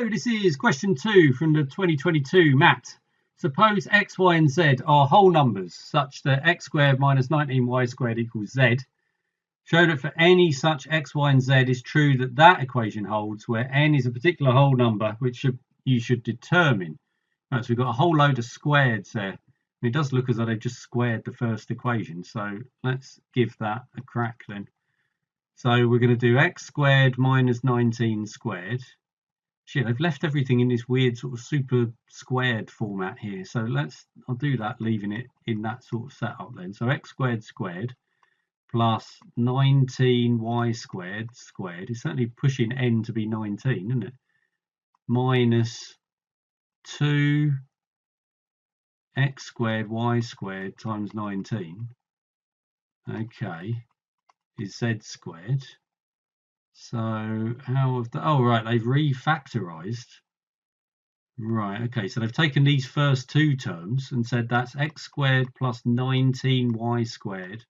So this is question 2 from the 2022 Matt. Suppose x, y and z are whole numbers such that x squared minus 19y squared equals z. Show that for any such x, y and z is true that that equation holds where n is a particular whole number which you should determine. Right, so we've got a whole load of squareds there. It does look as though they've just squared the first equation, so let's give that a crack then. So we're going to do x squared minus 19 squared. Shit, they've left everything in this weird sort of super squared format here. So I'll do that, leaving it in that sort of setup then. So x squared squared plus 19y squared squared is certainly pushing n to be 19, isn't it? Minus 2 x squared y squared times 19, okay, is z squared. So how have the, oh right, they've refactorized. Right, okay, so they've taken these first two terms and said that's x squared plus 19y squared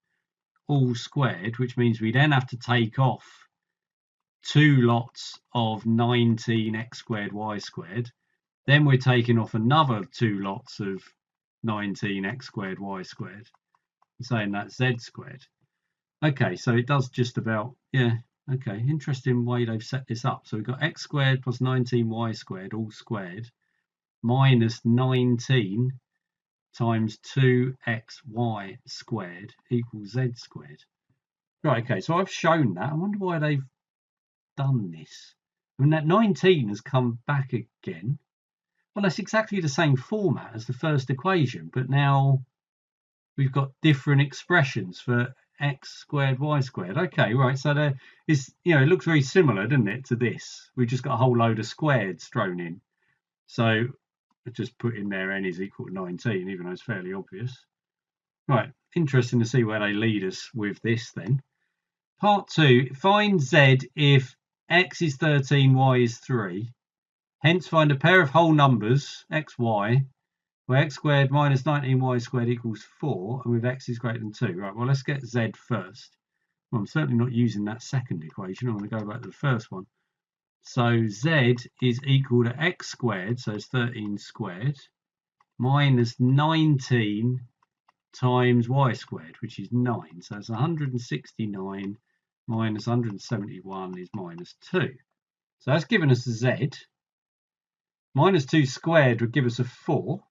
all squared, which means we then have to take off two lots of 19x squared y squared. Then we're taking off another two lots of 19x squared y squared, and saying that's z squared. Okay, so it does just about, yeah, okay, interesting way they've set this up. So we've got x squared plus 19y squared all squared minus 19 times 2xy squared equals z squared. Right, okay, so I've shown that. I wonder why they've done this. I mean, that 19 has come back again. Well, that's exactly the same format as the first equation, but now we've got different expressions for x squared y squared. Okay, right, so there is, you know, it looks very similar, doesn't it, to this? We've just got a whole load of squareds thrown in. So I just put in there n is equal to 19, even though it's fairly obvious. Right, interesting to see where they lead us with this then. Part 2, find z if x is 13, y is 3. Hence find a pair of whole numbers, x, y, where x squared minus 19y squared equals 4, and with x is greater than 2. Right, well, let's get z first. Well, I'm certainly not using that second equation. I'm going to go back to the first one. So z is equal to x squared, so it's 13 squared, minus 19 times y squared, which is 9. So it's 169 minus 171 is minus 2. So that's given us a z. Minus 2 squared would give us a 4.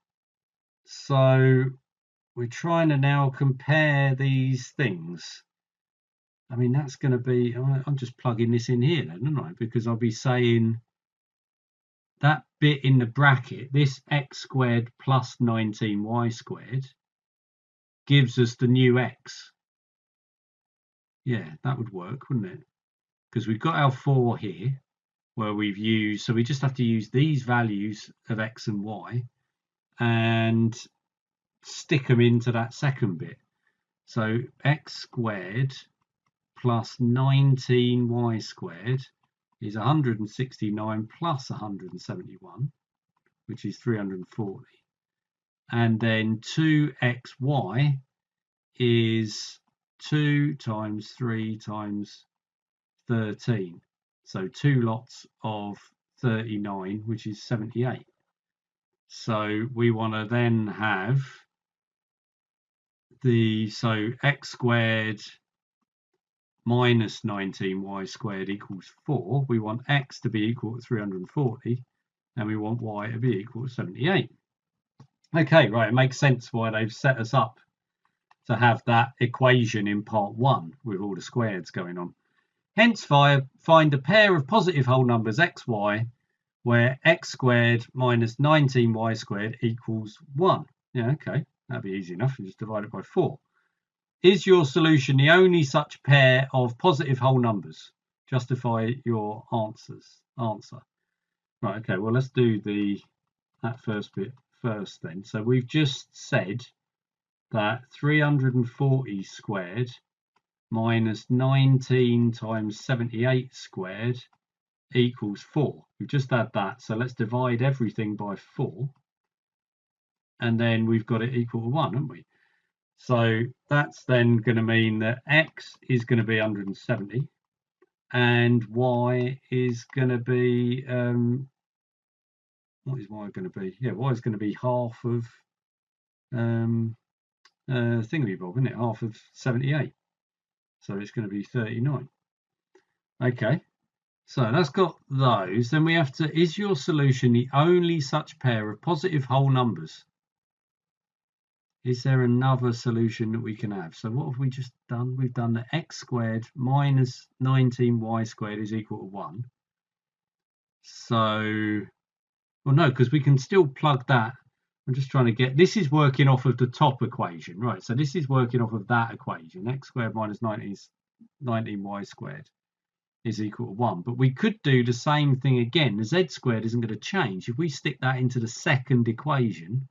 So we're trying to now compare these things. I mean, that's going to be, I'm just plugging this in here then, aren't I? Because I'll be saying that bit in the bracket, this x squared plus 19y squared, gives us the new x. Yeah, that would work, wouldn't it? Because we've got our 4 here, where we've used, so we just have to use these values of x and y and stick them into that second bit. So x squared plus 19y squared is 169 plus 171, which is 340. And then 2xy is 2 times 3 times 13. So 2 lots of 39, which is 78. So we want to then have so x squared minus 19y squared equals 4. We want x to be equal to 340, and we want y to be equal to 78. Okay, right, it makes sense why they've set us up to have that equation in part 1 with all the squareds going on. Hence, find a pair of positive whole numbers x, y, where x squared minus 19y squared equals 1. Yeah, okay, that'd be easy enough. You just divide it by 4. Is your solution the only such pair of positive whole numbers? Justify your answer. Right, okay, well, let's do that first bit first then. So we've just said that 340 squared minus 19 times 78 squared equals 4. We've just had that, so let's divide everything by 4. And then we've got it equal to 1, haven't we? So that's then going to mean that x is going to be 170 and y is going to be what is y going to be? Yeah, y is going to be half of thingy-bob, isn't it? Half of 78. So it's going to be 39. Okay, so that's got those. Then we have to, is your solution the only such pair of positive whole numbers? Is there another solution that we can have? So what have we just done? We've done that x squared minus 19y squared is equal to 1. So, well, no, because we can still plug that. I'm just trying to get, this is working off of the top equation, right? So this is working off of that equation, x squared minus 19y squared is equal to 1. But we could do the same thing again. The z squared isn't going to change. If we stick that into the second equation,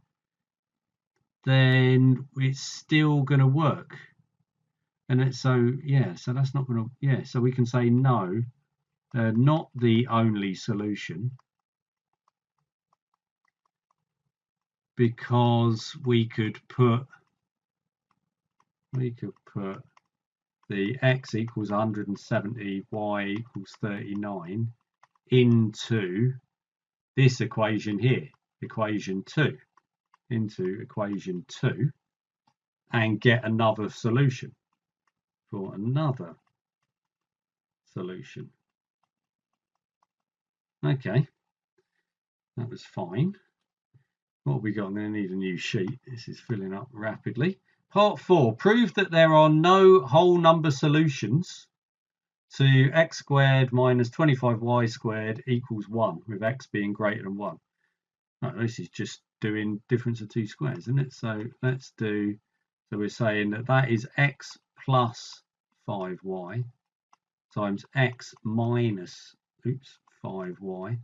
then it's still going to work. And it's so, yeah, so that's not going to, yeah, so we can say no, not the only solution, because we could put the x equals 170, y equals 39 into this equation here, equation 2, into equation 2, and get another solution for another solution. Okay, that was fine. What have we got? I'm going to need a new sheet. This is filling up rapidly. Part 4, prove that there are no whole number solutions to x squared minus 25y squared equals 1, with x being greater than 1. No, this is just doing difference of two squares, isn't it? So let's do, so we're saying that that is x plus 5y times x minus, 5y.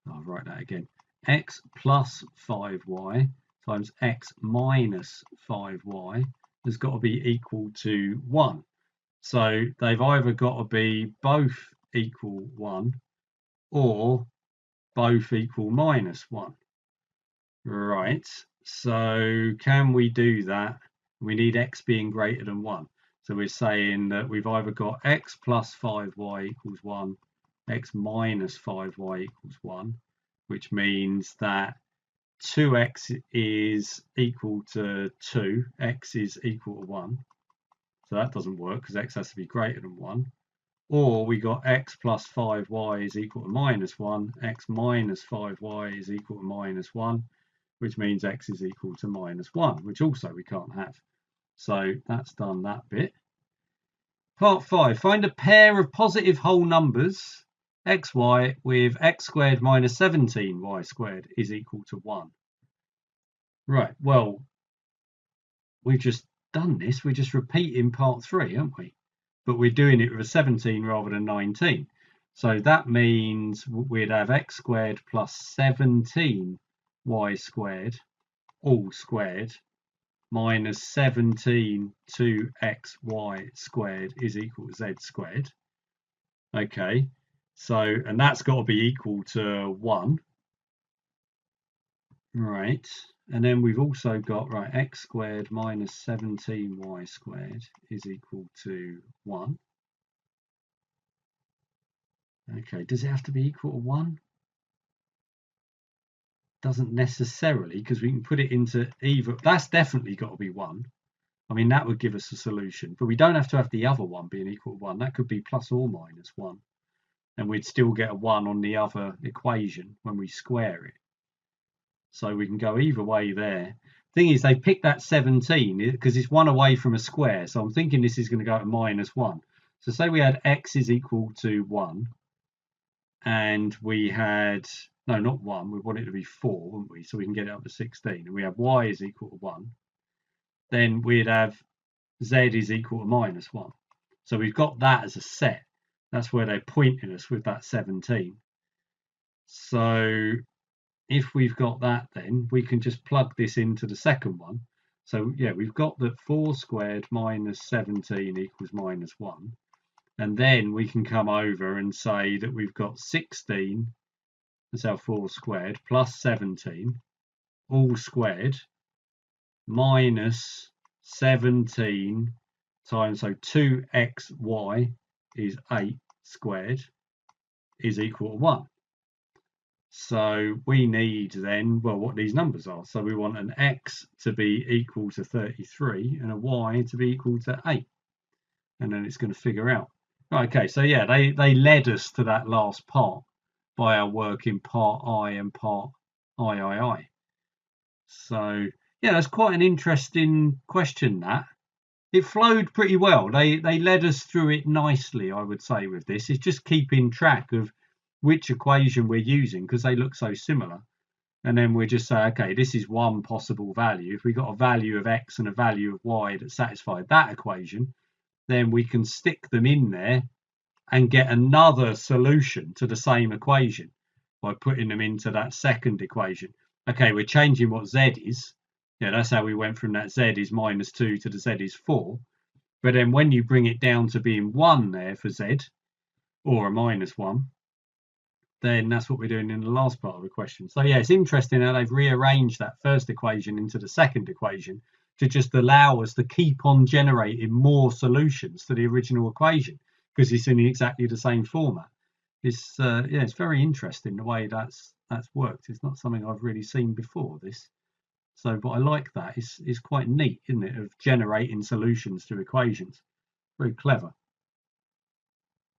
I'll write that again. X plus 5y times x minus 5y has got to be equal to 1. So they've either got to be both equal 1 or both equal minus 1. Right, so can we do that? We need x being greater than 1. So we're saying that we've either got x plus 5y equals 1, x minus 5y equals 1, which means that 2x is equal to 2, x is equal to 1. So that doesn't work because x has to be greater than 1. Or we got x plus 5y is equal to minus 1, x minus 5y is equal to minus 1, which means x is equal to minus 1, which also we can't have. So that's done that bit. Part 5, find a pair of positive whole numbers xy with x squared minus 17y squared is equal to 1. Right, well, we've just done this. We're just repeating part 3, aren't we? But we're doing it with a 17 rather than 19. So that means we'd have x squared plus 17y squared, all squared, minus 17 2xy squared is equal to z squared. Okay, so, and that's got to be equal to 1. Right, and then we've also got, right, x squared minus 17y squared is equal to 1. Okay, does it have to be equal to 1? Doesn't necessarily, because we can put it into either. That's definitely got to be 1. I mean, that would give us a solution, but we don't have to have the other one being equal to 1. That could be plus or minus 1, and we'd still get a 1 on the other equation when we square it. So we can go either way there. Thing is, they picked that 17 because it's 1 away from a square, so I'm thinking this is going to go to minus 1. So say we had x is equal to 1, and we had, no, not 1, we want it to be 4, wouldn't we? So we can get it up to 16, and we have y is equal to 1. Then we'd have z is equal to minus 1. So we've got that as a set. That's where they're pointing us with that 17. So if we've got that, then we can just plug this into the second one. So yeah, we've got that 4 squared minus 17 equals minus 1. And then we can come over and say that we've got 16, that's our 4 squared, plus 17, all squared, minus 17 times, so 2xy is 8 squared, is equal to 1. So we need then, well, what these numbers are. So we want an x to be equal to 33 and a y to be equal to 8. And then it's going to figure out. Okay, so yeah, they led us to that last part by our work in part I and part III. So yeah, that's quite an interesting question, that. It flowed pretty well. They led us through it nicely, I would say, with this. It's just keeping track of which equation we're using because they look so similar. And then we just say, okay, this is one possible value. If we got a value of x and a value of y that satisfied that equation, then we can stick them in there and get another solution to the same equation by putting them into that second equation. Okay, we're changing what z is. Yeah, that's how we went from that z is -2 to the z is 4. But then when you bring it down to being 1 there for z, or a -1, then that's what we're doing in the last part of the question. So yeah, it's interesting how they've rearranged that first equation into the second equation to just allow us to keep on generating more solutions to the original equation because it's in exactly the same format. It's yeah, it's very interesting the way that's worked. It's not something I've really seen before, this. So, but I like that. It's quite neat, isn't it, of generating solutions to equations. Very clever.